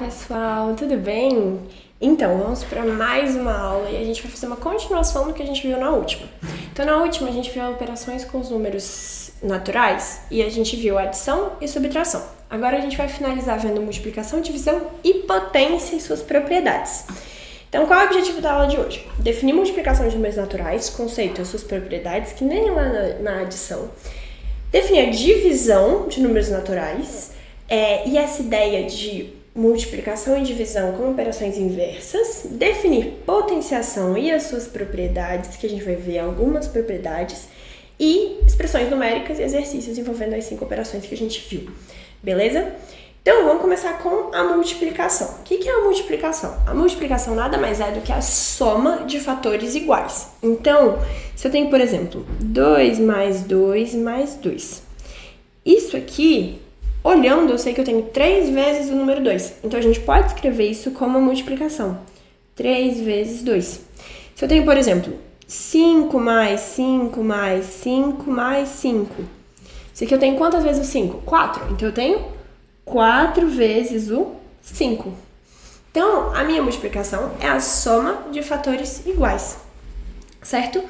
pessoal, tudo bem? Então, vamos para mais uma aula e a gente vai fazer uma continuação do que a gente viu na última. Então, na última a gente viu operações com os números naturais e a gente viu adição e subtração. Agora a gente vai finalizar vendo multiplicação, divisão e potência e suas propriedades. Então, qual é o objetivo da aula de hoje? Definir multiplicação de números naturais, conceito e suas propriedades, que nem lá na adição. Definir a divisão de números naturais e essa ideia de multiplicação e divisão como operações inversas, definir potenciação e as suas propriedades, que a gente vai ver algumas propriedades, e expressões numéricas e exercícios envolvendo as 5 operações que a gente viu, beleza? Então, vamos começar com a multiplicação. O que é a multiplicação? A multiplicação nada mais é do que a soma de fatores iguais. Então, se eu tenho, por exemplo, 2 mais 2 mais 2, isso aqui, olhando, eu sei que eu tenho 3 vezes o número 2. Então, a gente pode escrever isso como multiplicação. 3 vezes 2. Se eu tenho, por exemplo, 5 mais 5 mais 5 mais 5. Isso aqui eu tenho quantas vezes o 5? 4. Então, eu tenho 4 vezes o 5. Então, a minha multiplicação é a soma de fatores iguais. Certo?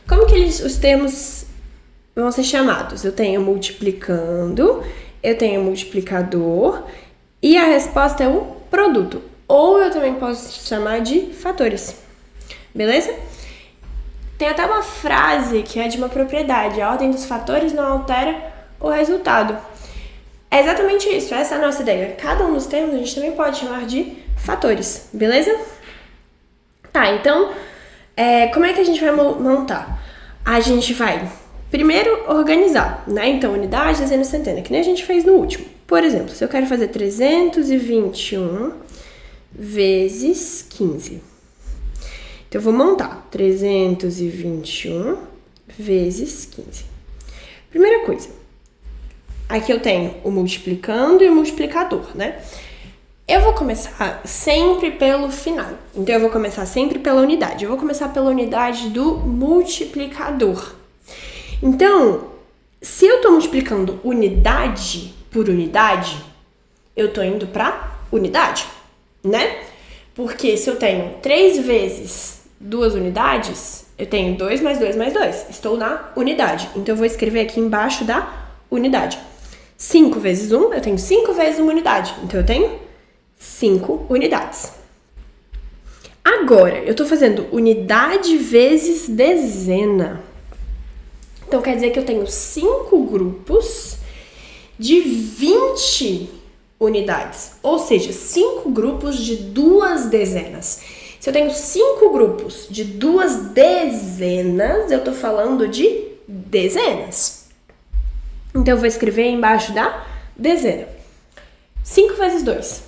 Como que os termos vão ser chamados? Eu tenho multiplicando, eu tenho multiplicador e a resposta é o produto. Ou eu também posso chamar de fatores. Beleza? Tem até uma frase que é de uma propriedade. A ordem dos fatores não altera o resultado. É exatamente isso. Essa é a nossa ideia. Cada um dos termos a gente também pode chamar de fatores. Beleza? Tá, então, como é que a gente vai montar? A gente vai primeiro organizar, né? Então, unidade, dezena e centena, que nem a gente fez no último. Por exemplo, se eu quero fazer 321 vezes 15. Então, eu vou montar 321 vezes 15. Primeira coisa, aqui eu tenho o multiplicando e o multiplicador, né? Eu vou começar sempre pelo final. Então, eu vou começar sempre pela unidade. Eu vou começar pela unidade do multiplicador. Então, se eu estou multiplicando unidade por unidade, eu estou indo para unidade, né? Porque se eu tenho 3 vezes 2 unidades, eu tenho 2 mais 2 mais 2. Estou na unidade. Então, eu vou escrever aqui embaixo da unidade. 5 vezes 1, eu tenho 5 vezes uma unidade. Então, eu tenho 5 unidades. Agora, eu estou fazendo unidade vezes dezena. Então, quer dizer que eu tenho 5 grupos de 20 unidades. Ou seja, 5 grupos de 2 dezenas. Se eu tenho 5 grupos de 2 dezenas, eu estou falando de dezenas. Então, eu vou escrever embaixo da dezena. 5 vezes 2.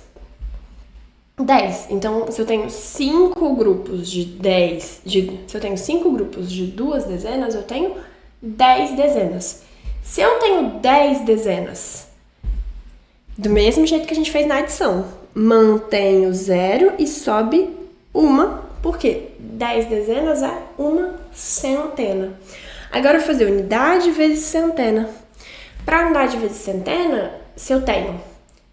10. Então, se eu tenho 5 grupos de 10, se eu tenho 5 grupos de 2 dezenas, eu tenho 10 dezenas. Se eu tenho 10 dezenas, do mesmo jeito que a gente fez na adição, mantenho 0 e sobe 1, porque 10 dezenas é uma centena. Agora eu vou fazer unidade vezes centena. Para unidade vezes centena, se eu tenho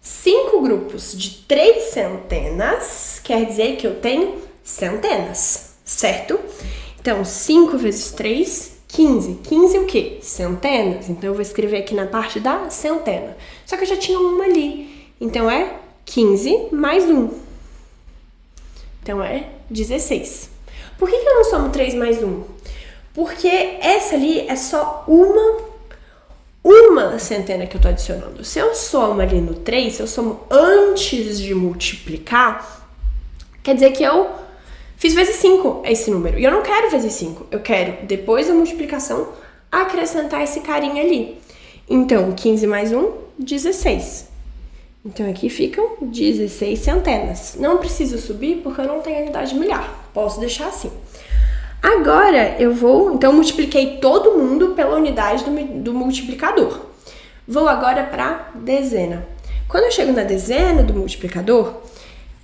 5 grupos de 3 centenas, quer dizer que eu tenho centenas, certo? Então, 5 vezes 3, 15. 15 o quê? Centenas. Então, eu vou escrever aqui na parte da centena. Só que eu já tinha uma ali. Então, é 15 mais 1. Então, é 16. Por que eu não somo 3 mais 1? Porque essa ali é só uma centena que eu tô adicionando. Se eu somo ali no 3, se eu somo antes de multiplicar, quer dizer que eu fiz vezes 5 esse número. E eu não quero vezes 5. Eu quero, depois da multiplicação, acrescentar esse carinha ali. Então, 15 mais 1, 16. Então, aqui ficam 16 centenas. Não preciso subir porque eu não tenho unidade milhar. Posso deixar assim. Agora, então, multipliquei todo mundo pela unidade do multiplicador. Vou agora para dezena. Quando eu chego na dezena do multiplicador,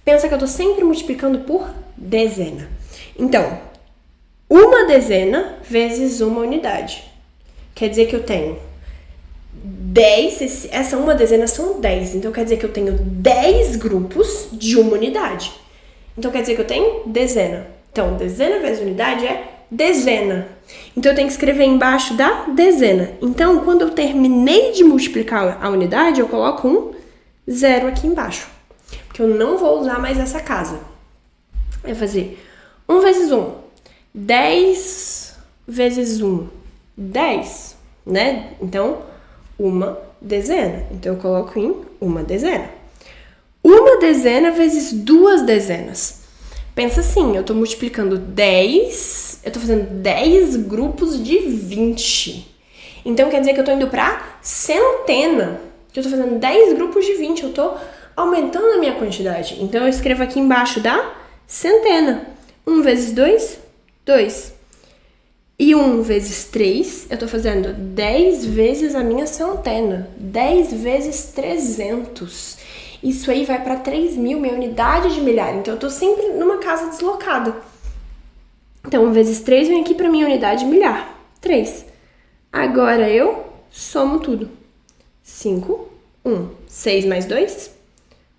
pensa que eu estou sempre multiplicando por dezena. Então, uma dezena vezes uma unidade. Quer dizer que eu tenho 10, essa uma dezena são 10. Então, quer dizer que eu tenho 10 grupos de uma unidade. Então, quer dizer que eu tenho dezena. Então, dezena vezes unidade é dezena. Então, eu tenho que escrever embaixo da dezena. Então, quando eu terminei de multiplicar a unidade, eu coloco um 0 aqui embaixo. Porque eu não vou usar mais essa casa. Eu vou fazer 1 vezes 1. 10 vezes 1. 10, né? Então, uma dezena. Então, eu coloco em uma dezena. Uma dezena vezes 2 dezenas. Pensa assim, eu tô multiplicando 10, eu tô fazendo 10 grupos de 20. Então, quer dizer que eu tô indo pra centena. Que eu tô fazendo 10 grupos de 20, eu tô aumentando a minha quantidade. Então, eu escrevo aqui embaixo da centena. 1 vezes 2, 2. E 1 vezes 3, eu tô fazendo 10 vezes a minha centena. 10 vezes 300. Isso aí vai para 3.000, minha unidade de milhar. Então, eu tô sempre numa casa deslocada. Então, 1 vezes 3 vem aqui para minha unidade de milhar. 3. Agora, eu somo tudo. 5, 1. 6 mais 2,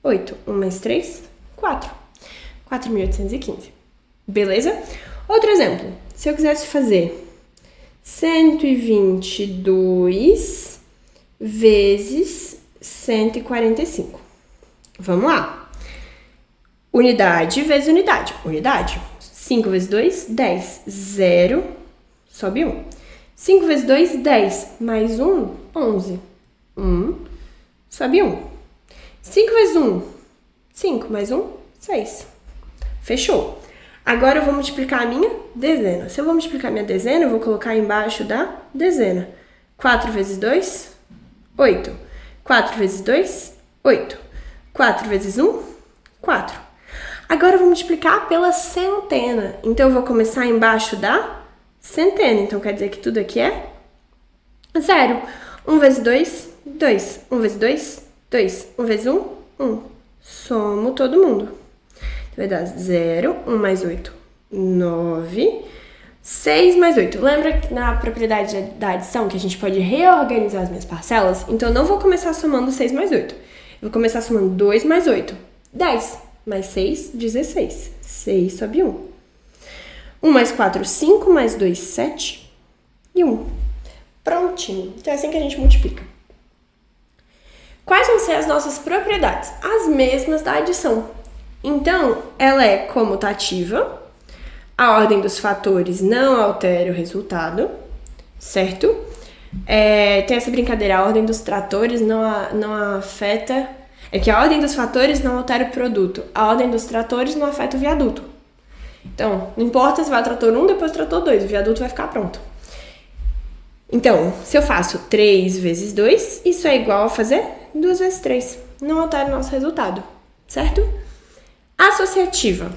8. 1 mais 3, 4. 4.815. Beleza? Outro exemplo. Se eu quisesse fazer 122 vezes 145. Vamos lá. Unidade vezes unidade. Unidade. 5 vezes 2, 10. 0, sobe 1. 5 vezes 2, 10. Mais 1, 11. 1, sobe 1. 5 vezes 1, 5. Mais 1, 6. Fechou. Agora eu vou multiplicar a minha dezena. Se eu vou multiplicar a minha dezena, eu vou colocar embaixo da dezena. 4 vezes 2, 8. 4 vezes 2, 8. 4 vezes 1, 4. Agora eu vou multiplicar pela centena. Então, eu vou começar embaixo da centena. Então, quer dizer que tudo aqui é 0. 1 vezes 2, 2. 1 vezes 2, 2. 1 vezes 1, 1. Somo todo mundo. Vai dar 0, 1 mais 8, 9, 6 mais 8. Lembra na propriedade da adição que a gente pode reorganizar as minhas parcelas? Então, eu não vou começar somando 6 mais 8. Eu vou começar somando 2 mais 8, 10. Mais 6, 16. 6 sobe 1. 1 mais 4, 5. Mais 2, 7. E 1. Prontinho. Então, é assim que a gente multiplica. Quais vão ser as nossas propriedades? As mesmas da adição. Então, ela é comutativa, a ordem dos fatores não altera o resultado, certo? Tem essa brincadeira, a ordem dos tratores não afeta... É que a ordem dos fatores não altera o produto, a ordem dos tratores não afeta o viaduto. Então, não importa se vai o trator 1, depois o trator 2, o viaduto vai ficar pronto. Então, se eu faço 3 vezes 2, isso é igual a fazer 2 vezes 3. Não altera o nosso resultado, certo? Associativa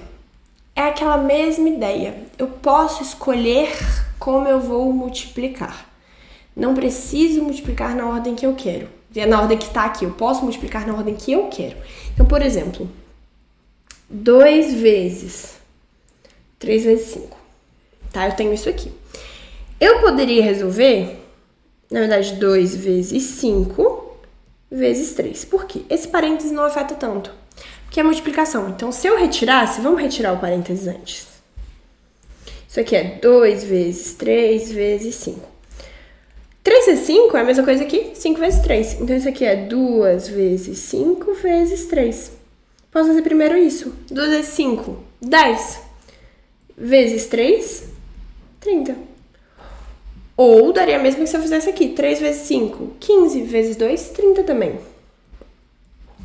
é aquela mesma ideia. Eu posso escolher como eu vou multiplicar. Não preciso multiplicar na ordem que eu quero. Na ordem que está aqui. Eu posso multiplicar na ordem que eu quero. Então, por exemplo, 2 vezes 3 vezes 5. Tá? Eu tenho isso aqui. Eu poderia resolver, na verdade, 2 vezes 5 vezes 3. Por quê? Esse parênteses não afeta tanto. Que é a multiplicação. Então, se eu retirasse, vamos retirar o parênteses antes. Isso aqui é 2 vezes 3 vezes 5. 3 vezes 5 é a mesma coisa que 5 vezes 3. Então, isso aqui é 2 vezes 5 vezes 3. Posso fazer primeiro isso. 2 vezes 5, 10. Vezes 3, 30. Ou daria mesmo que se eu fizesse aqui. 3 vezes 5, 15. Vezes 2, 30 também.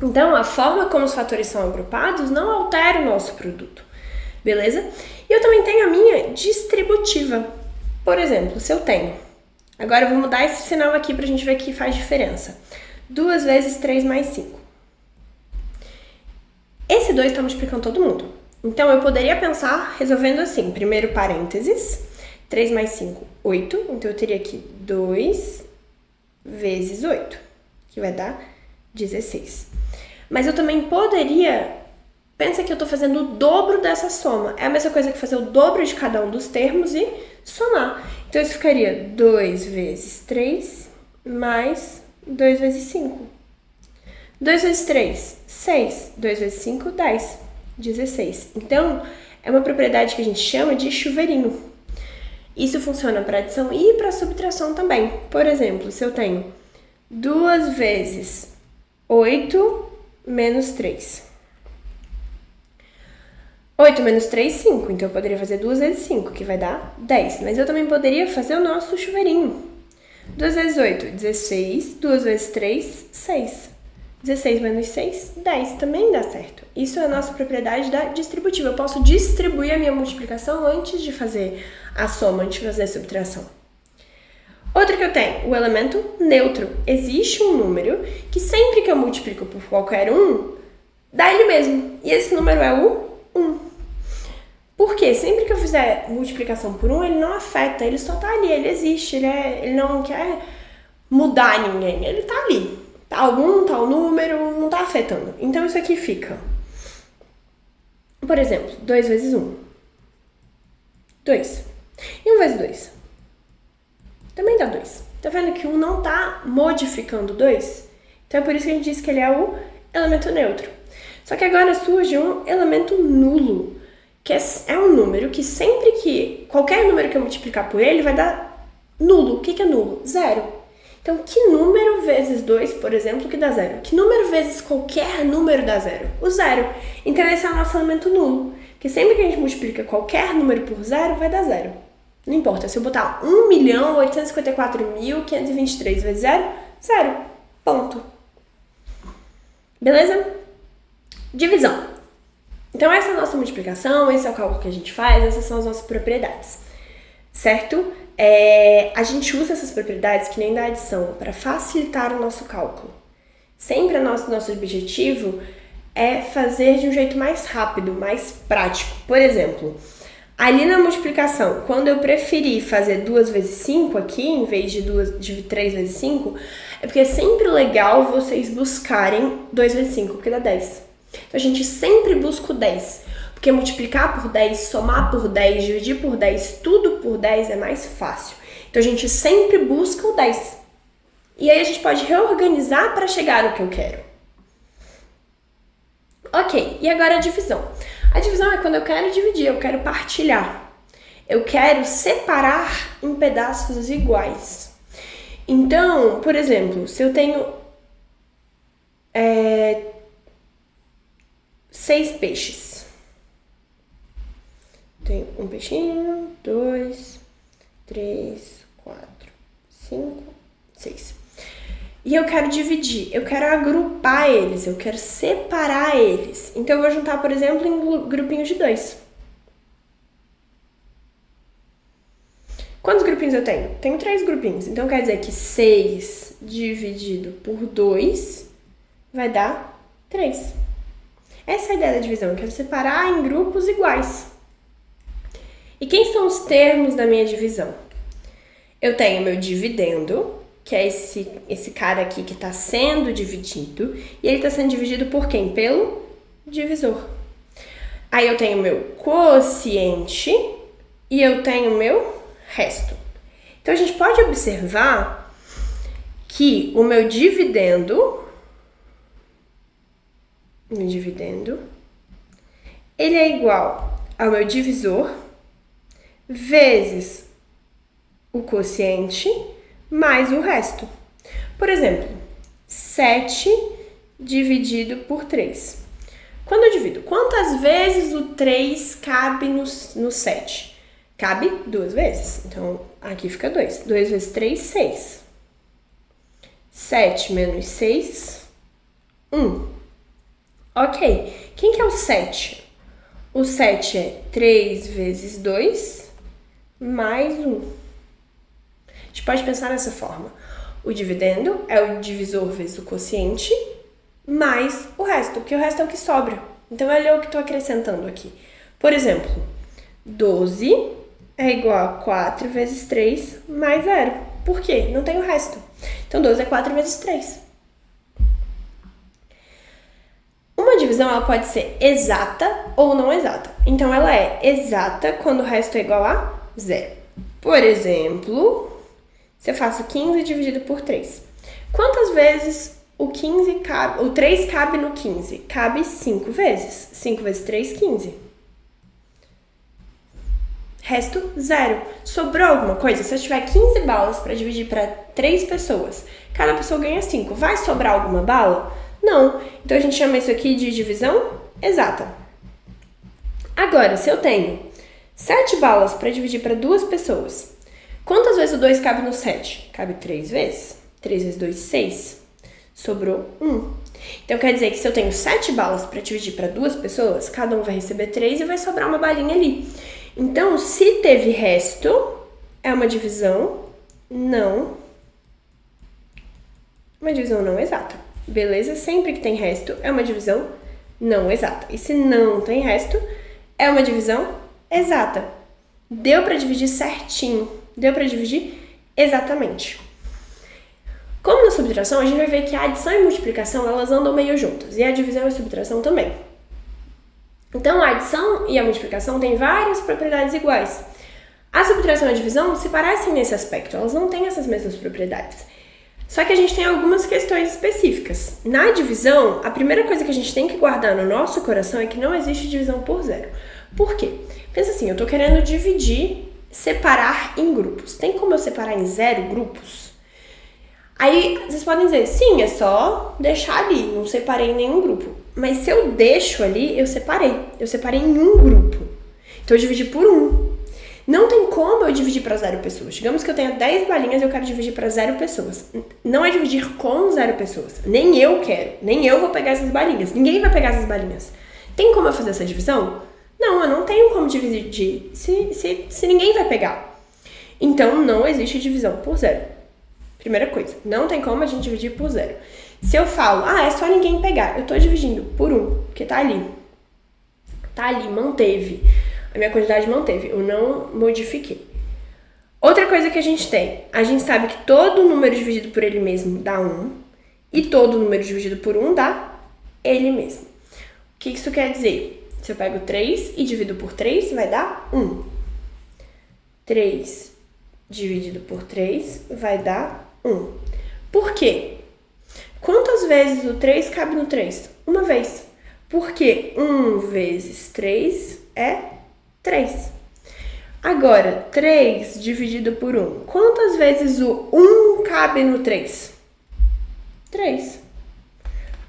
Então, a forma como os fatores são agrupados não altera o nosso produto, beleza? E eu também tenho a minha distributiva. Por exemplo, se eu tenho... Agora eu vou mudar esse sinal aqui pra gente ver que faz diferença. 2 vezes 3 mais 5. Esse 2 está multiplicando todo mundo. Então, eu poderia pensar resolvendo assim. Primeiro parênteses. 3 mais 5, 8. Então, eu teria aqui 2 vezes 8, que vai dar 16. Mas eu também poderia... Pensa que eu estou fazendo o dobro dessa soma. É a mesma coisa que fazer o dobro de cada um dos termos e somar. Então, isso ficaria 2 vezes 3 mais 2 vezes 5. 2 vezes 3, 6. 2 vezes 5, 10. 16. Então, é uma propriedade que a gente chama de chuveirinho. Isso funciona para adição e para subtração também. Por exemplo, se eu tenho 2 vezes 8 menos 3. 8 menos 3, 5. Então, eu poderia fazer 2 vezes 5, que vai dar 10. Mas eu também poderia fazer o nosso chuveirinho. 2 vezes 8, 16. 2 vezes 3, 6. 16 menos 6, 10. Também dá certo. Isso é a nossa propriedade da distributiva. Eu posso distribuir a minha multiplicação antes de fazer a soma, antes de fazer a subtração. Outra que eu tenho, o elemento neutro. Existe um número que sempre que eu multiplico por qualquer um, dá ele mesmo. E esse número é o 1. Por quê? Sempre que eu fizer multiplicação por 1, ele não afeta, ele só tá ali, ele existe, ele não quer mudar ninguém, ele tá ali. Tal 1, tal número, não tá afetando. Então isso aqui fica, por exemplo, 2 vezes 1. 2. E 1 vezes 2? Também dá 2. Tá vendo que 1 não tá modificando 2? Então é por isso que a gente diz que ele é o elemento neutro. Só que agora surge um elemento nulo, que é um número que sempre que, qualquer número que eu multiplicar por ele vai dar nulo. O que é nulo? 0. Então, que número vezes 2, por exemplo, que dá 0? Que número vezes qualquer número dá 0? O 0. Então, esse é o nosso elemento nulo. Porque sempre que a gente multiplica qualquer número por 0, vai dar 0. Não importa, se eu botar 1.854.523 vezes 0, 0. Ponto. Beleza? Divisão. Então, essa é a nossa multiplicação, esse é o cálculo que a gente faz, essas são as nossas propriedades. Certo? A gente usa essas propriedades, que nem da adição, para facilitar o nosso cálculo. Sempre nosso objetivo é fazer de um jeito mais rápido, mais prático. Por exemplo, ali na multiplicação, quando eu preferi fazer 2 vezes 5 aqui, em vez de 3 vezes 5, é porque é sempre legal vocês buscarem 2 vezes 5, porque dá 10. Então a gente sempre busca o 10. Porque multiplicar por 10, somar por 10, dividir por 10, tudo por 10 é mais fácil. Então a gente sempre busca o 10. E aí a gente pode reorganizar para chegar no que eu quero. Ok, e agora a divisão. A divisão é quando eu quero dividir, eu quero partilhar. Eu quero separar em pedaços iguais. Então, por exemplo, se eu tenho 6 peixes. Tem um peixinho, 2, 3, 4, 5, 6. E eu quero dividir, eu quero agrupar eles, eu quero separar eles. Então, eu vou juntar, por exemplo, em grupinhos de 2. Quantos grupinhos eu tenho? Tenho 3 grupinhos. Então, quer dizer que 6 dividido por 2 vai dar 3. Essa é a ideia da divisão, eu quero separar em grupos iguais. E quem são os termos da minha divisão? Eu tenho meu dividendo, que é esse cara aqui que está sendo dividido, e ele está sendo dividido por quem? Pelo divisor. Aí eu tenho meu quociente e eu tenho meu resto. Então a gente pode observar que o meu dividendo, ele é igual ao meu divisor vezes o quociente mais o resto. Por exemplo, 7 dividido por 3. Quando eu divido, quantas vezes o 3 cabe no 7? Cabe 2 vezes. Então, aqui fica 2. 2 vezes 3, 6. 7 menos 6, 1. Ok. Quem que é o 7? O 7 é 3 vezes 2 mais 1. A gente pode pensar dessa forma. O dividendo é o divisor vezes o quociente mais o resto, porque o resto é o que sobra. Então, olha o que estou acrescentando aqui. Por exemplo, 12 é igual a 4 vezes 3 mais 0. Por quê? Não tem o resto. Então, 12 é 4 vezes 3. Uma divisão ela pode ser exata ou não exata. Então, ela é exata quando o resto é igual a 0. Por exemplo, se eu faço 15 dividido por 3. Quantas vezes o 3 cabe no 15? Cabe 5 vezes. 5 vezes 3, 15. Resto, 0. Sobrou alguma coisa? Se eu tiver 15 balas para dividir para 3 pessoas, cada pessoa ganha 5. Vai sobrar alguma bala? Não. Então, a gente chama isso aqui de divisão exata. Agora, se eu tenho 7 balas para dividir para 2 pessoas, quantas vezes o 2 cabe no 7? Cabe 3 vezes. 3 vezes 2, 6. Sobrou 1. Então, quer dizer que se eu tenho 7 balas para dividir para 2 pessoas, cada um vai receber 3 e vai sobrar uma balinha ali. Então, se teve resto, é uma divisão não exata. Beleza? Sempre que tem resto, é uma divisão não exata. E se não tem resto, é uma divisão exata. Deu para dividir certinho. Deu para dividir exatamente. Como na subtração, a gente vai ver que a adição e a multiplicação, elas andam meio juntas. E a divisão e a subtração também. Então, a adição e a multiplicação têm várias propriedades iguais. A subtração e a divisão se parecem nesse aspecto, elas não têm essas mesmas propriedades. Só que a gente tem algumas questões específicas. Na divisão, a primeira coisa que a gente tem que guardar no nosso coração é que não existe divisão por zero. Por quê? Pensa assim, eu estou querendo dividir, separar em grupos. Tem como eu separar em 0 grupos? Aí, vocês podem dizer, sim, é só deixar ali, não separei em nenhum grupo. Mas se eu deixo ali, eu separei. Eu separei em um grupo. Então, eu dividi por 1. Não tem como eu dividir para 0 pessoas. Digamos que eu tenha 10 balinhas e eu quero dividir para 0 pessoas. Não é dividir com 0 pessoas. Nem eu quero. Nem eu vou pegar essas balinhas. Ninguém vai pegar essas balinhas. Tem como eu fazer essa divisão? Não, eu não tenho como dividir se ninguém vai pegar. Então, não existe divisão por 0. Primeira coisa, não tem como a gente dividir por 0. Se eu falo, é só ninguém pegar, eu tô dividindo por 1, porque tá ali. Tá ali, manteve. A minha quantidade manteve, eu não modifiquei. Outra coisa que a gente sabe que todo número dividido por ele mesmo dá 1, e todo número dividido por 1 dá ele mesmo. O que isso quer dizer? Se eu pego 3 e divido por 3, vai dar 1. 3 dividido por 3 vai dar 1. Por quê? Quantas vezes o 3 cabe no 3? Uma vez. Porque 1 vezes 3 é 3. Agora, 3 dividido por 1. Quantas vezes o 1 cabe no 3? 3.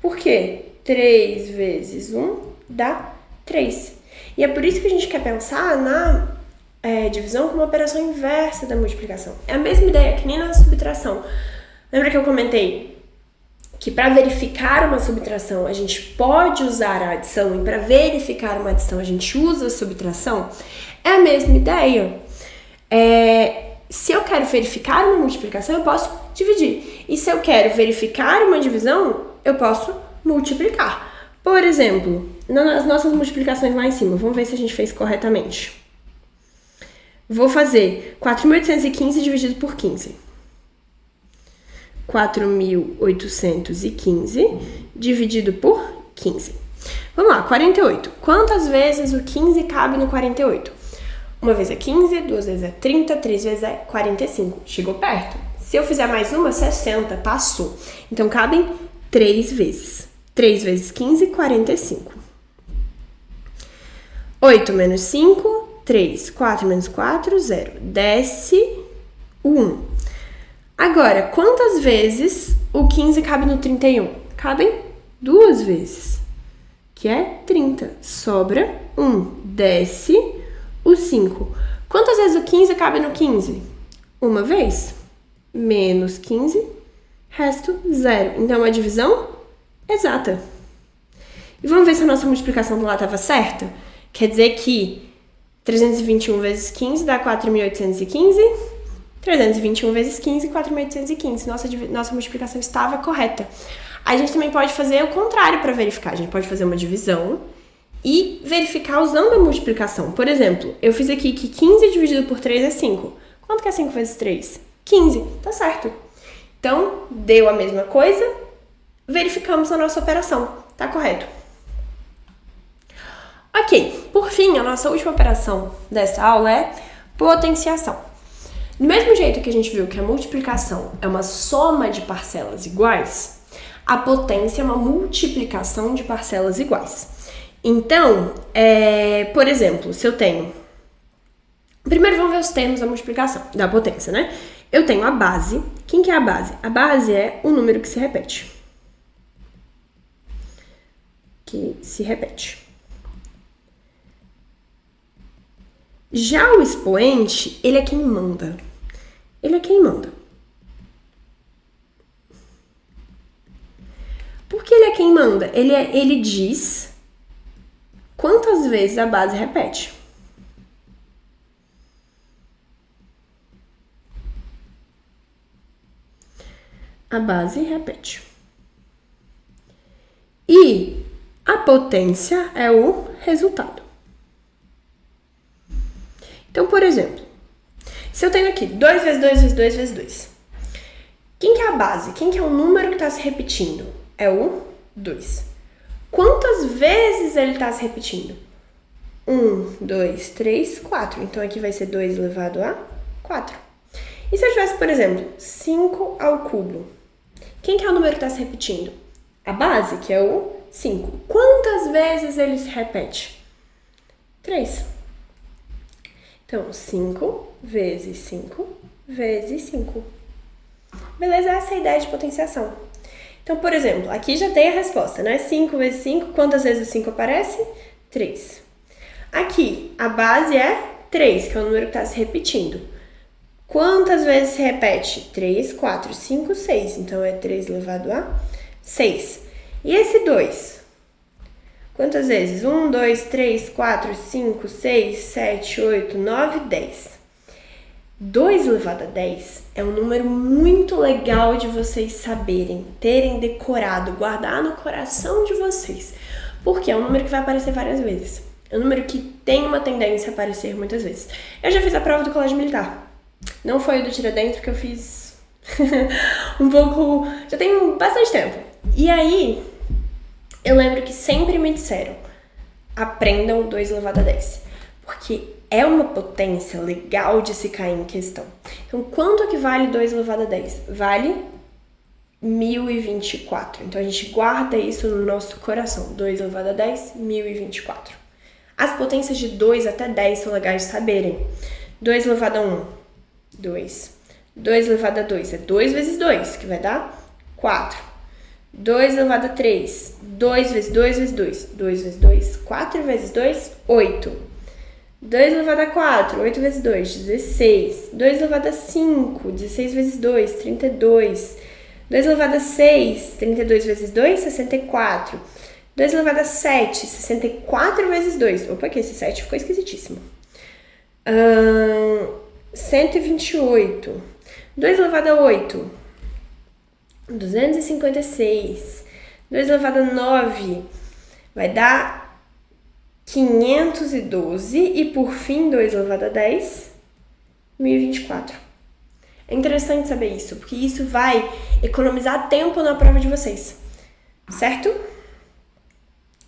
Por quê? 3 vezes 1 dá 3. E é por isso que a gente quer pensar na divisão como uma operação inversa da multiplicação. É a mesma ideia que nem na subtração. Lembra que eu comentei que para verificar uma subtração a gente pode usar a adição e para verificar uma adição a gente usa a subtração? É a mesma ideia. Se eu quero verificar uma multiplicação, eu posso dividir. E se eu quero verificar uma divisão, eu posso multiplicar. Por exemplo, nas nossas multiplicações lá em cima, vamos ver se a gente fez corretamente. Vou fazer 4.815 dividido por 15. 4.815 dividido por 15. Vamos lá, 48. Quantas vezes o 15 cabe no 48? Uma vez é 15, 2 vezes é 30, 3 vezes é 45. Chegou perto. Se eu fizer mais uma, 60, passou. Então, cabem 3 vezes. 3 vezes 15, 45. 8 menos 5, 3. 4 menos 4, 0. Desce o 1. Agora, quantas vezes o 15 cabe no 31? Cabem 2 vezes, que é 30. Sobra 1. Desce o 5. Quantas vezes o 15 cabe no 15? Uma vez. Menos 15, resto 0. Então, é uma divisão exata. E vamos ver se a nossa multiplicação do lado estava certa? Quer dizer que 321 vezes 15 dá 4.815. 321 vezes 15, 4.815. Nossa multiplicação estava correta. A gente também pode fazer o contrário para verificar. A gente pode fazer uma divisão e verificar usando a multiplicação. Por exemplo, eu fiz aqui que 15 dividido por 3 é 5. Quanto que é 5 vezes 3? 15. Tá certo. Então, deu a mesma coisa, verificamos a nossa operação. Tá correto. Ok, por fim, a nossa última operação dessa aula é potenciação. Do mesmo jeito que a gente viu que a multiplicação é uma soma de parcelas iguais, a potência é uma multiplicação de parcelas iguais. Então, por exemplo, se eu tenho... Primeiro vamos ver os termos da multiplicação, da potência, né? Eu tenho a base. Quem que é a base? A base é o número que se repete. Já o expoente, ele é quem manda. Por que ele é quem manda? Ele diz quantas vezes a base repete. A base repete. E a potência é o resultado. Então, por exemplo, se eu tenho aqui 2 vezes 2 vezes 2 vezes 2. Quem que é a base? Quem que é o número que está se repetindo? É o 2. Quantas vezes ele está se repetindo? 1, 2, 3, 4. Então, aqui vai ser 2 elevado a 4. E se eu tivesse, por exemplo, 5 ao cubo? Quem que é o número que está se repetindo? A base, que é o 5. Quantas vezes ele se repete? 3. Então, 5 vezes 5 vezes 5. Beleza? Essa é a ideia de potenciação. Então, por exemplo, aqui já tem a resposta, né? 5 vezes 5, quantas vezes o 5 aparece? 3. Aqui, a base é 3, que é o número que está se repetindo. Quantas vezes se repete? 3, 4, 5, 6. Então, é 3 elevado a 6. E esse 2? Quantas vezes? 1, 2, 3, 4, 5, 6, 7, 8, 9, 10. 2 elevado a 10 é um número muito legal de vocês saberem, terem decorado, guardar no coração de vocês. Porque é um número que vai aparecer várias vezes. É um número que tem uma tendência a aparecer muitas vezes. Eu já fiz a prova do colégio militar. Não foi o do Tiradentes, porque eu fiz um pouco... Já tem bastante tempo. E aí, eu lembro que sempre me disseram, aprendam 2 elevado a 10. Porque é uma potência legal de se cair em questão. Então, quanto que vale 2 elevado a 10? Vale 1024. Então, a gente guarda isso no nosso coração. 2 elevado a 10, 1024. As potências de 2 até 10 são legais de saberem. 2 elevado a 1, 2. 2 elevado a 2 é 2 vezes 2, que vai dar 4. 2 elevado a 3, 2 vezes 2 vezes 2. 2 vezes 2, 4 vezes 2, 8. 2 elevado a 4, 8 vezes 2, 16. 2 elevado a 5, 16 vezes 2, 32. 2 elevado a 6, 32 vezes 2, 64. 2 elevado a 7, 64 vezes 2. Opa, que esse 7 ficou esquisitíssimo. 128. 2 elevado a 8, 256. 2 elevado a 9 vai dar 512 e por fim 2 elevado a 10, 1024. É interessante saber isso, porque isso vai economizar tempo na prova de vocês, certo?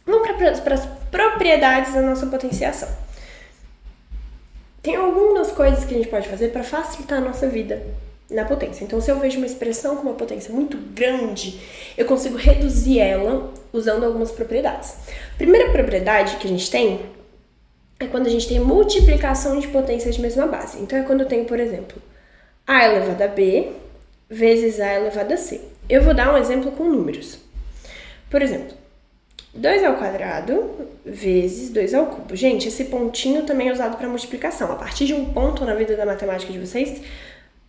Vamos para as propriedades da nossa potenciação. Tem algumas coisas que a gente pode fazer para facilitar a nossa vida na potência. Então, se eu vejo uma expressão com uma potência muito grande, eu consigo reduzir ela usando algumas propriedades. A primeira propriedade que a gente tem é quando a gente tem multiplicação de potências de mesma base. Então, é quando eu tenho, por exemplo, a elevado a b vezes a elevado a c. Eu vou dar um exemplo com números. Por exemplo, 2 ao quadrado vezes 2 ao cubo. Gente, esse pontinho também é usado para multiplicação. A partir de um ponto na vida da matemática de vocês,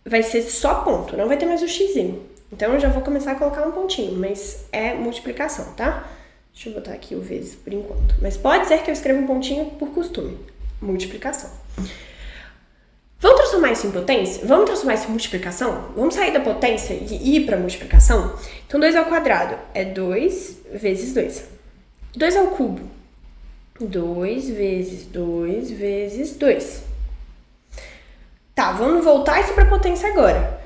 vai ser só ponto, não vai ter mais o xizinho. Então, eu já vou começar a colocar um pontinho, mas é multiplicação, tá? Deixa eu botar aqui o vezes por enquanto. Mas pode ser que eu escreva um pontinho por costume. Multiplicação. Vamos transformar isso em potência? Vamos transformar isso em multiplicação? Vamos sair da potência e ir para multiplicação? Então, 2 ao quadrado é 2 vezes 2. 2 ao cubo. 2 vezes 2 vezes 2. Tá, vamos voltar isso para potência agora.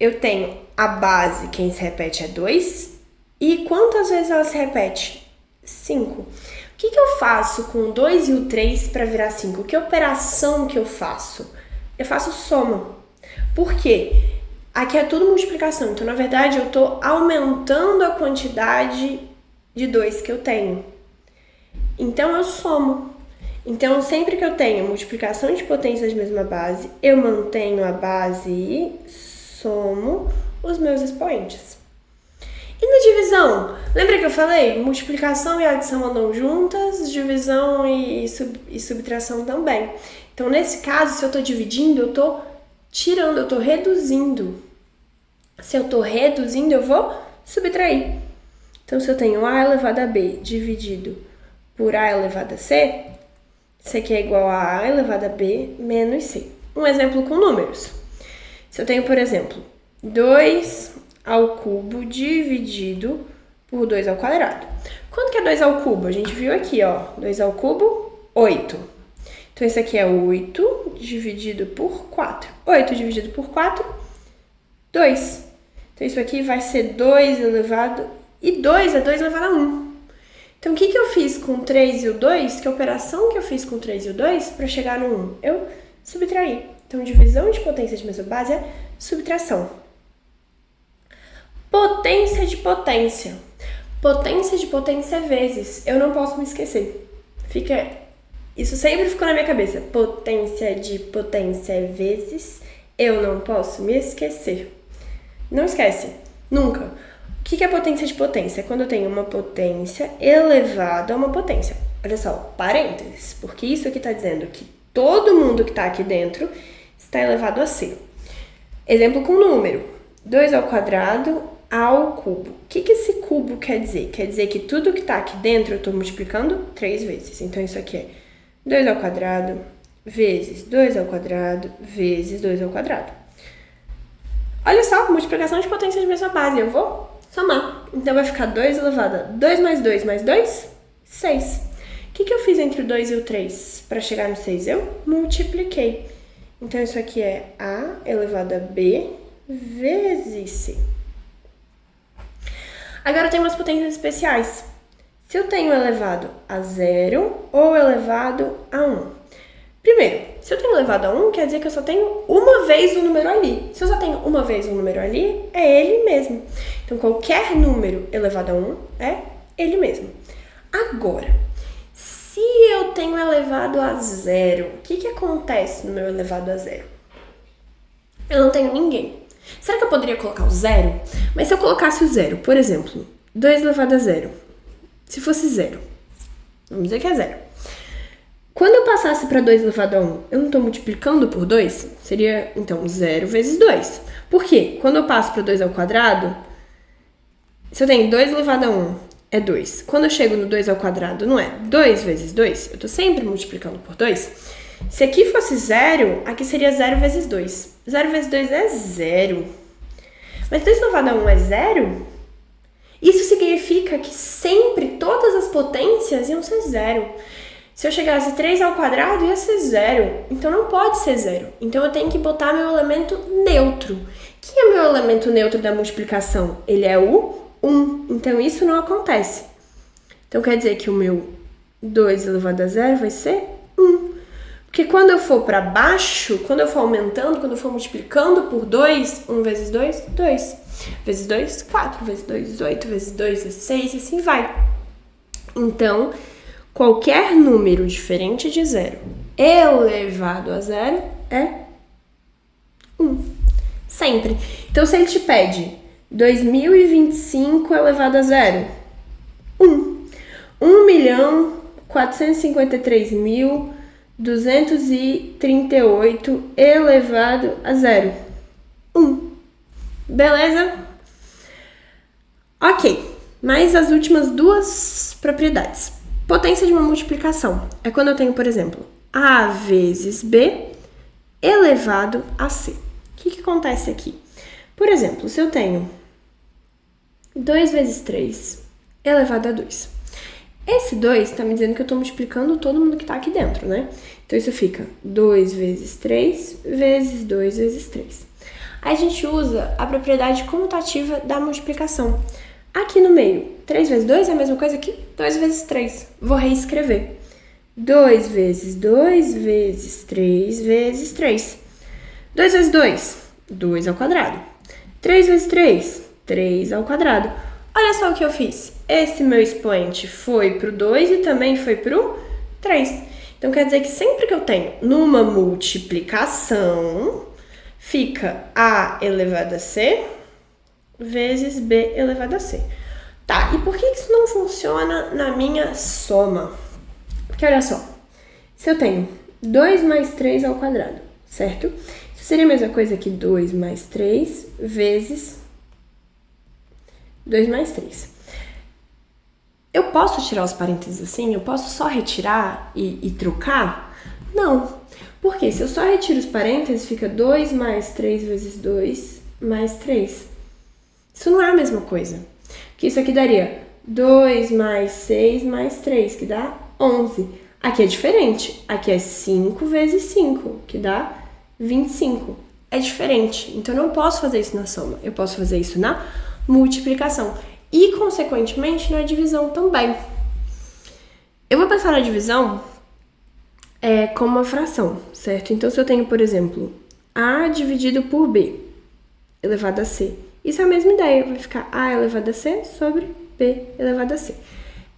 Eu tenho a base, quem se repete é 2. E quantas vezes ela se repete? 5. O que eu faço com o 2 e o 3 para virar 5? Que operação que eu faço? Eu faço soma. Por quê? Aqui é tudo multiplicação, então na verdade eu estou aumentando a quantidade de 2 que eu tenho. Então eu somo. Então sempre que eu tenho multiplicação de potências de mesma base, eu mantenho a base e somo os meus expoentes. E na divisão? Lembra que eu falei? Multiplicação e adição andam juntas, divisão e subtração também. Então nesse caso, se eu estou dividindo, eu estou tirando, eu estou reduzindo. Se eu estou reduzindo, eu vou subtrair. Então se eu tenho a elevado a b dividido por a elevado a c, isso aqui é igual a a elevado a b menos c. Um exemplo com números. Se eu tenho, por exemplo, 2 ao cubo dividido por 2 ao quadrado. Quanto que é 2 ao cubo? A gente viu aqui, ó. 2 ao cubo, 8. Então, esse aqui é 8 dividido por 4. 8 dividido por 4, 2. Então, isso aqui vai ser 2 elevado... E 2 é 2 elevado a 1. Então, o que eu fiz com 3 e o 2? Que operação que eu fiz com 3 e o 2 para chegar no 1? Eu subtraí. Então, divisão de potência de mesma base é subtração. Potência de potência. Potência de potência é vezes. Eu não posso me esquecer. Isso sempre ficou na minha cabeça. Potência de potência é vezes. Eu não posso me esquecer. Não esquece. Nunca. O que é potência de potência? É quando eu tenho uma potência elevada a uma potência. Olha só, parênteses. Porque isso aqui está dizendo que todo mundo que está aqui dentro está elevado a c. Exemplo com número. 2 ao quadrado ao cubo. O que esse cubo quer dizer? Quer dizer que tudo que está aqui dentro eu estou multiplicando 3 vezes. Então, isso aqui é 2 ao quadrado vezes 2 ao quadrado vezes 2 ao quadrado. Olha só, multiplicação de potência de mesma base. Eu vou somar. Então, vai ficar 2 elevado a 2 mais 2 mais 2, 6. O que eu fiz entre o 2 e o 3 para chegar no 6? Eu multipliquei. Então, isso aqui é a elevado a b vezes c. Agora, tem umas potências especiais. Se eu tenho elevado a 0 ou elevado a 1. Primeiro, se eu tenho elevado a 1, quer dizer que eu só tenho uma vez o número ali. Se eu só tenho uma vez o número ali, é ele mesmo. Então, qualquer número elevado a 1 é ele mesmo. Agora, se eu tenho elevado a 0, o que acontece no meu elevado a 0? Eu não tenho ninguém. Será que eu poderia colocar o 0? Mas se eu colocasse o 0, por exemplo, 2 elevado a 0, se fosse 0, vamos dizer que é 0. Quando eu passasse para 2 elevado a 1, eu não estou multiplicando por 2? Seria, então, 0 vezes 2. Por quê? Quando eu passo para 2 ao quadrado, se eu tenho 2 elevado a 1, é 2. Quando eu chego no 2 ao quadrado, não é 2 vezes 2? Eu estou sempre multiplicando por 2. Se aqui fosse 0, aqui seria 0 vezes 2. 0 vezes 2 é 0. Mas 2 elevado a 1 é 0? Isso significa que sempre todas as potências iam ser 0. Se eu chegasse 3 ao quadrado, ia ser 0. Então não pode ser 0. Então eu tenho que botar meu elemento neutro. Quem é meu elemento neutro da multiplicação? Ele é o 1. Então isso não acontece. Então quer dizer que o meu 2 elevado a 0 vai ser 1. Porque quando eu for para baixo, quando eu for aumentando, quando eu for multiplicando por 2, 1 vezes 2, 2. Vezes 2, 4. Vezes 2, 8. Vezes 2, 16, e assim vai. Então, qualquer número diferente de 0 elevado a 0 é 1. Sempre. Então, se ele te pede 2025 elevado a 0, 1. 1.453.238 elevado a 0. 1. Beleza? Ok. Mais as últimas duas propriedades. Potência de uma multiplicação. É quando eu tenho, por exemplo, A vezes B elevado a C. O que acontece aqui? Por exemplo, se eu tenho 2 vezes 3 elevado a 2. Esse 2 está me dizendo que eu estou multiplicando todo mundo que está aqui dentro, né? Então, isso fica 2 vezes 3 vezes 2 vezes 3. Aí a gente usa a propriedade comutativa da multiplicação. Aqui no meio, 3 vezes 2 é a mesma coisa que 2 vezes 3. Vou reescrever. 2 vezes 2 vezes 3 vezes 3. 2 vezes 2, 2 ao quadrado. 3 vezes 3, 3 ao quadrado. Olha só o que eu fiz. Esse meu expoente foi pro 2 e também foi pro 3. Então, quer dizer que sempre que eu tenho numa multiplicação, fica A elevado a C vezes B elevado a C. Tá, e por que isso não funciona na minha soma? Porque olha só, se eu tenho 2 mais 3 ao quadrado, certo? Isso seria a mesma coisa que 2 mais 3 vezes 2 mais 3. Eu posso tirar os parênteses assim? Eu posso só retirar e trocar? Não. Porque se eu só retiro os parênteses, fica 2 mais 3 vezes 2 mais 3. Isso não é a mesma coisa. Porque isso aqui daria 2 mais 6 mais 3, que dá 11. Aqui é diferente. Aqui é 5 vezes 5, que dá 25. É diferente. Então, eu não posso fazer isso na soma. Eu posso fazer isso na multiplicação. E, consequentemente, na divisão também. Eu vou pensar na divisão como uma fração, certo? Então, se eu tenho, por exemplo, A dividido por B elevado a C. Isso é a mesma ideia. Vai ficar A elevado a C sobre B elevado a C.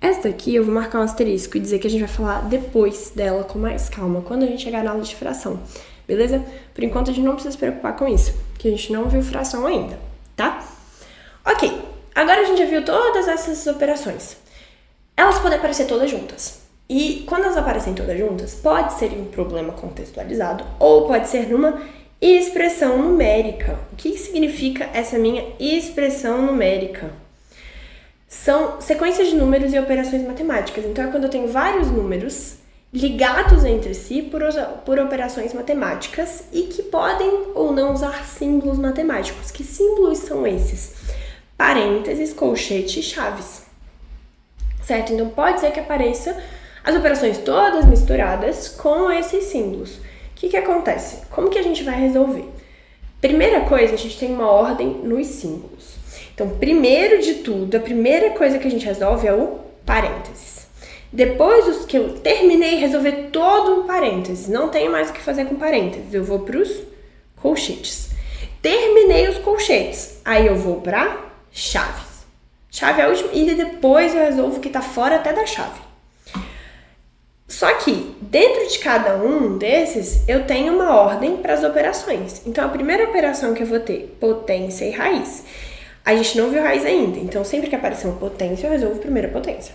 Esta aqui eu vou marcar um asterisco e dizer que a gente vai falar depois dela com mais calma, quando a gente chegar na aula de fração. Beleza? Por enquanto, a gente não precisa se preocupar com isso, porque a gente não viu fração ainda, tá? Ok, agora a gente já viu todas essas operações. Elas podem aparecer todas juntas. E quando elas aparecem todas juntas, pode ser em um problema contextualizado ou pode ser numa expressão numérica. O que significa essa minha expressão numérica? São sequências de números e operações matemáticas. Então, é quando eu tenho vários números ligados entre si por operações matemáticas e que podem ou não usar símbolos matemáticos. Que símbolos são esses? Parênteses, colchete e chaves. Certo? Então, pode ser que apareça as operações todas misturadas com esses símbolos. O que acontece? Como que a gente vai resolver? Primeira coisa, a gente tem uma ordem nos símbolos. Então, primeiro de tudo, a primeira coisa que a gente resolve é o parênteses. Depois que eu terminei de resolver todo um parênteses, não tenho mais o que fazer com parênteses, eu vou para os colchetes. Terminei os colchetes, aí eu vou para chaves. Chave é a última e depois eu resolvo o que está fora até da chave. Só que, dentro de cada um desses, eu tenho uma ordem para as operações. Então, a primeira operação que eu vou ter, potência e raiz. A gente não viu raiz ainda, então sempre que aparecer uma potência, eu resolvo a primeira potência.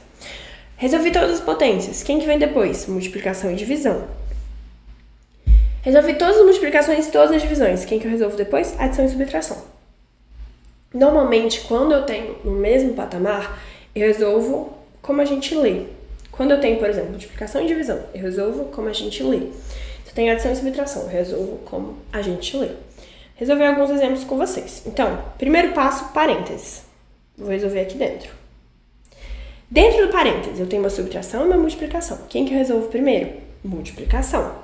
Resolvi todas as potências. Quem que vem depois? Multiplicação e divisão. Resolvi todas as multiplicações e todas as divisões. Quem que eu resolvo depois? Adição e subtração. Normalmente, quando eu tenho no mesmo patamar, eu resolvo como a gente lê. Quando eu tenho, por exemplo, multiplicação e divisão, eu resolvo como a gente lê. Se eu tenho adição e subtração, eu resolvo como a gente lê. Resolvi alguns exemplos com vocês. Então, primeiro passo, parênteses. Vou resolver aqui dentro. Dentro do parênteses, eu tenho uma subtração e uma multiplicação. Quem que eu resolvo primeiro? Multiplicação.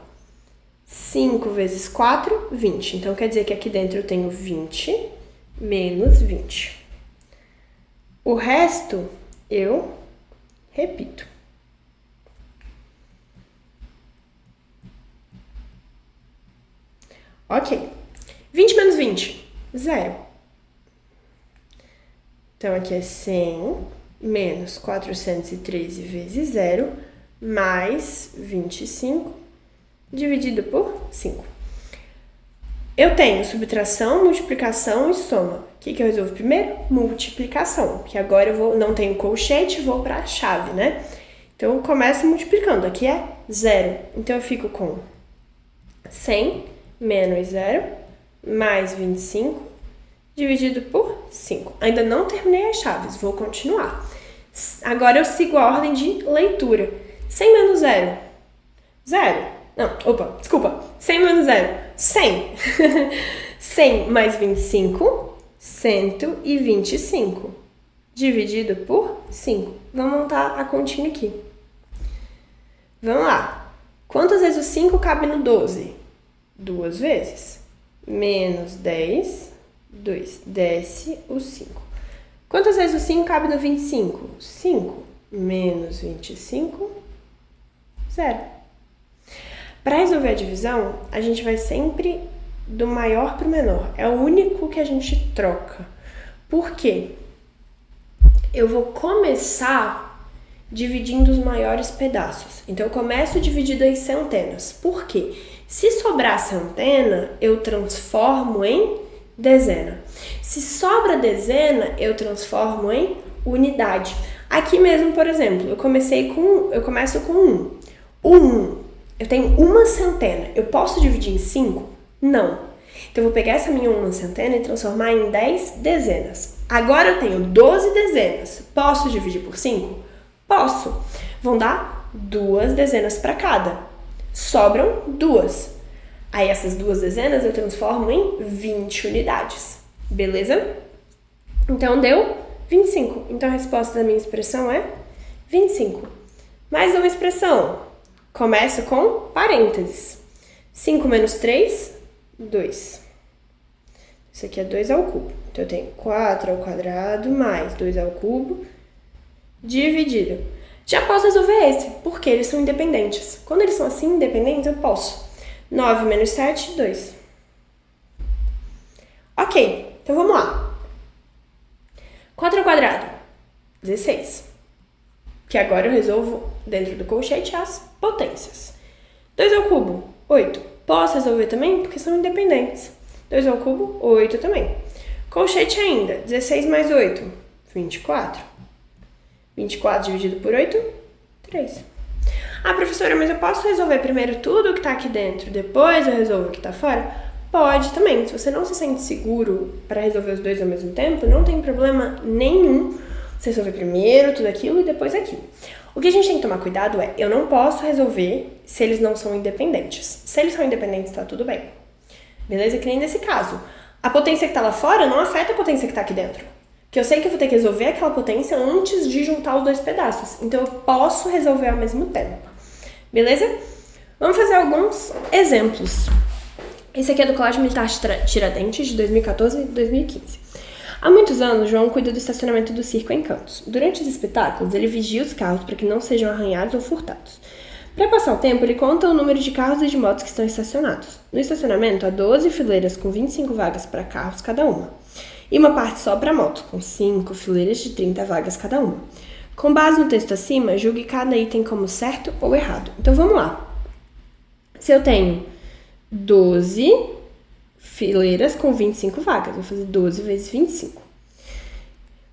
5 vezes 4, 20. Então, quer dizer que aqui dentro eu tenho 20 menos 20. O resto, eu repito. Ok. 20 menos 20, 0. Então, aqui é 100 menos 413 vezes 0, mais 25, dividido por 5. Eu tenho subtração, multiplicação e soma. O que eu resolvo primeiro? Multiplicação, que agora eu não tenho colchete, vou para a chave, né? Então, eu começo multiplicando. Aqui é 0. Então, eu fico com 100 menos 0, mais 25, dividido por 5. Ainda não terminei as chaves, vou continuar. Agora eu sigo a ordem de leitura. 100 menos 0, 0. Não, opa, desculpa. 100 menos 0, 100. 100 mais 25, 125. Dividido por 5. Vamos montar a continha aqui. Vamos lá. Quantas vezes o 5 cabe no 12? 2 vezes. Menos 10, 2. Desce o 5. Quantas vezes o 5 cabe no 25? 5. Menos 25, 0. Para resolver a divisão, a gente vai sempre do maior para o menor. É o único que a gente troca. Por quê? Eu vou começar dividindo os maiores pedaços. Então, eu começo dividido em centenas. Por quê? Se sobrar centena, eu transformo em dezena. Se sobra dezena, eu transformo em unidade. Aqui mesmo, por exemplo, eu começo com 1. O 1, eu tenho uma centena. Eu posso dividir em 5? Não. Então, eu vou pegar essa minha uma centena e transformar em 10 dezenas. Agora eu tenho 12 dezenas. Posso dividir por 5? Posso. Vão dar 2 dezenas para cada. Sobram 2. Aí essas 2 dezenas eu transformo em 20 unidades. Beleza? Então deu 25. Então a resposta da minha expressão é 25. Mais uma expressão. Começo com parênteses. 5 menos 3, 2. Isso aqui é 2 ao cubo. Então eu tenho 4 ao quadrado mais 2 ao cubo dividido. Já posso resolver esse, porque eles são independentes. Quando eles são assim, independentes, eu posso. 9 menos 7, 2. Ok, então vamos lá. 4 ao quadrado, 16. Que agora eu resolvo dentro do colchete as potências. 2 ao cubo, 8. Posso resolver também, porque são independentes. 2 ao cubo, 8 também. Colchete ainda, 16 mais 8, 24. 24 dividido por 8, 3. Ah, professora, mas eu posso resolver primeiro tudo que tá aqui dentro, depois eu resolvo o que tá fora? Pode também. Se você não se sente seguro para resolver os dois ao mesmo tempo, não tem problema nenhum você resolver primeiro tudo aquilo e depois aquilo. O que a gente tem que tomar cuidado é, eu não posso resolver se eles não são independentes. Se eles são independentes, tá tudo bem. Beleza? Que nem nesse caso. A potência que tá lá fora não afeta a potência que tá aqui dentro. Que eu sei que eu vou ter que resolver aquela potência antes de juntar os dois pedaços. Então, eu posso resolver ao mesmo tempo. Beleza? Vamos fazer alguns exemplos. Esse aqui é do Colégio Militar Tiradentes, de 2014 e 2015. Há muitos anos, João cuida do estacionamento do circo Encantos. Durante os espetáculos, ele vigia os carros para que não sejam arranhados ou furtados. Para passar o tempo, ele conta o número de carros e de motos que estão estacionados. No estacionamento, há 12 fileiras com 25 vagas para carros cada uma. E uma parte só para moto, com 5 fileiras de 30 vagas cada uma. Com base no texto acima, julgue cada item como certo ou errado. Então, vamos lá. Se eu tenho 12 fileiras com 25 vagas, vou fazer 12 vezes 25.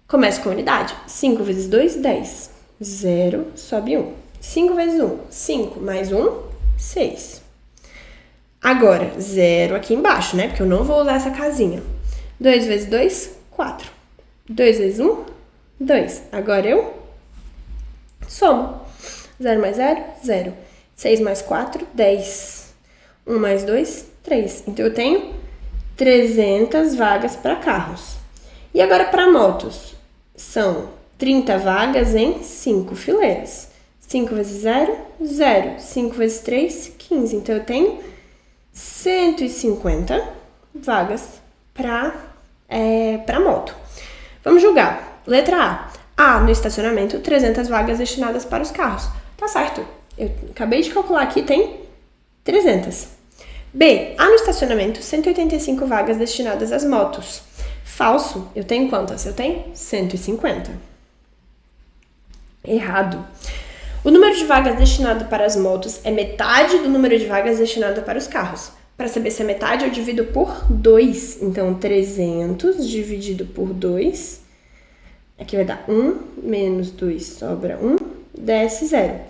Começo com a unidade. 5 vezes 2, 10. 0, sobe 1. 5 vezes 1, 5. Mais 1, 6. Agora, 0 aqui embaixo, né? Porque eu não vou usar essa casinha. 2 vezes 2, 4. 2 vezes 1, 2. Agora eu somo. 0 mais 0, 0. 6 mais 4, 10. 1 mais 2, 3. Então, eu tenho 300 vagas para carros. E agora, para motos, são 30 vagas em 5 fileiras. 5 vezes 0, 0. 5 vezes 3, 15. Então, eu tenho 150 vagas para moto. Vamos julgar. Letra A. A, no estacionamento, 300 vagas destinadas para os carros. Tá certo. Eu acabei de calcular aqui, tem 300. B. A, no estacionamento, 185 vagas destinadas às motos. Falso. Eu tenho quantas? Eu tenho 150. Errado. O número de vagas destinado para as motos é metade do número de vagas destinado para os carros. Para saber se é metade, eu divido por 2. Então, 300 dividido por 2. Aqui vai dar 1 menos 2, sobra 1. Desce 0.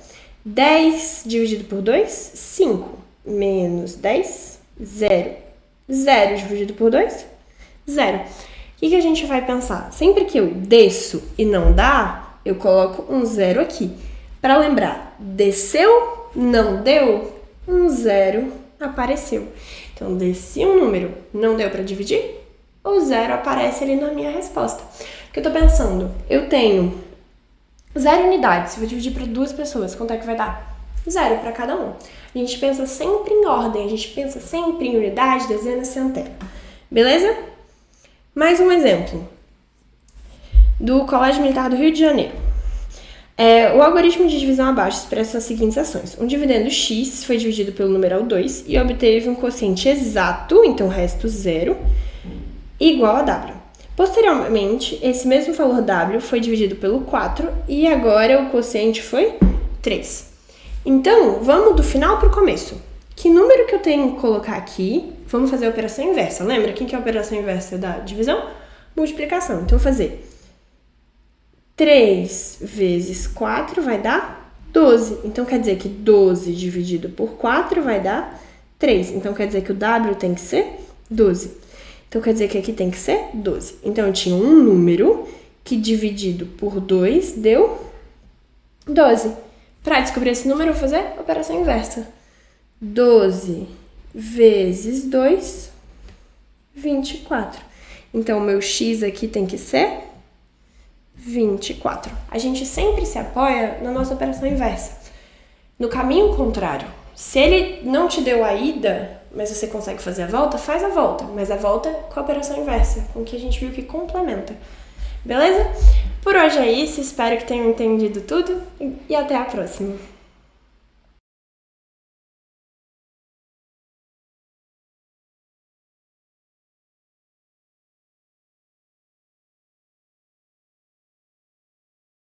10 dividido por 2, 5. Menos 10, 0. 0 dividido por 2, 0. O que a gente vai pensar? Sempre que eu desço e não dá, eu coloco um 0 aqui. Para lembrar, desceu, não deu, um 0 apareceu. Então, desci um número, não deu para dividir, o 0 aparece ali na minha resposta. O que eu tô pensando? Eu tenho 0 unidades, vou dividir para 2 pessoas, quanto é que vai dar? 0 para cada um. A gente pensa sempre em ordem, a gente pensa sempre em unidade, dezena, centena. Beleza? Mais um exemplo. Do Colégio Militar do Rio de Janeiro. O algoritmo de divisão abaixo expressa as seguintes ações. Um dividendo x foi dividido pelo numeral 2 e obteve um quociente exato, então resto 0, igual a w. Posteriormente, esse mesmo valor w foi dividido pelo 4 e agora o quociente foi 3. Então, vamos do final para o começo. Que número que eu tenho que colocar aqui? Vamos fazer a operação inversa. Lembra? Quem que é a operação inversa da divisão? Multiplicação. Então, eu vou fazer 3 vezes 4 vai dar 12. Então, quer dizer que 12 dividido por 4 vai dar 3. Então, quer dizer que o w tem que ser 12. Então, quer dizer que aqui tem que ser 12. Então, eu tinha um número que dividido por 2 deu 12. Para descobrir esse número, eu vou fazer a operação inversa. 12 vezes 2, 24. Então, o meu x aqui tem que ser 24. A gente sempre se apoia na nossa operação inversa. No caminho contrário, se ele não te deu a ida, mas você consegue fazer a volta, faz a volta. Mas a volta com a operação inversa, com o que a gente viu que complementa. Beleza? Por hoje é isso, espero que tenham entendido tudo e até a próxima.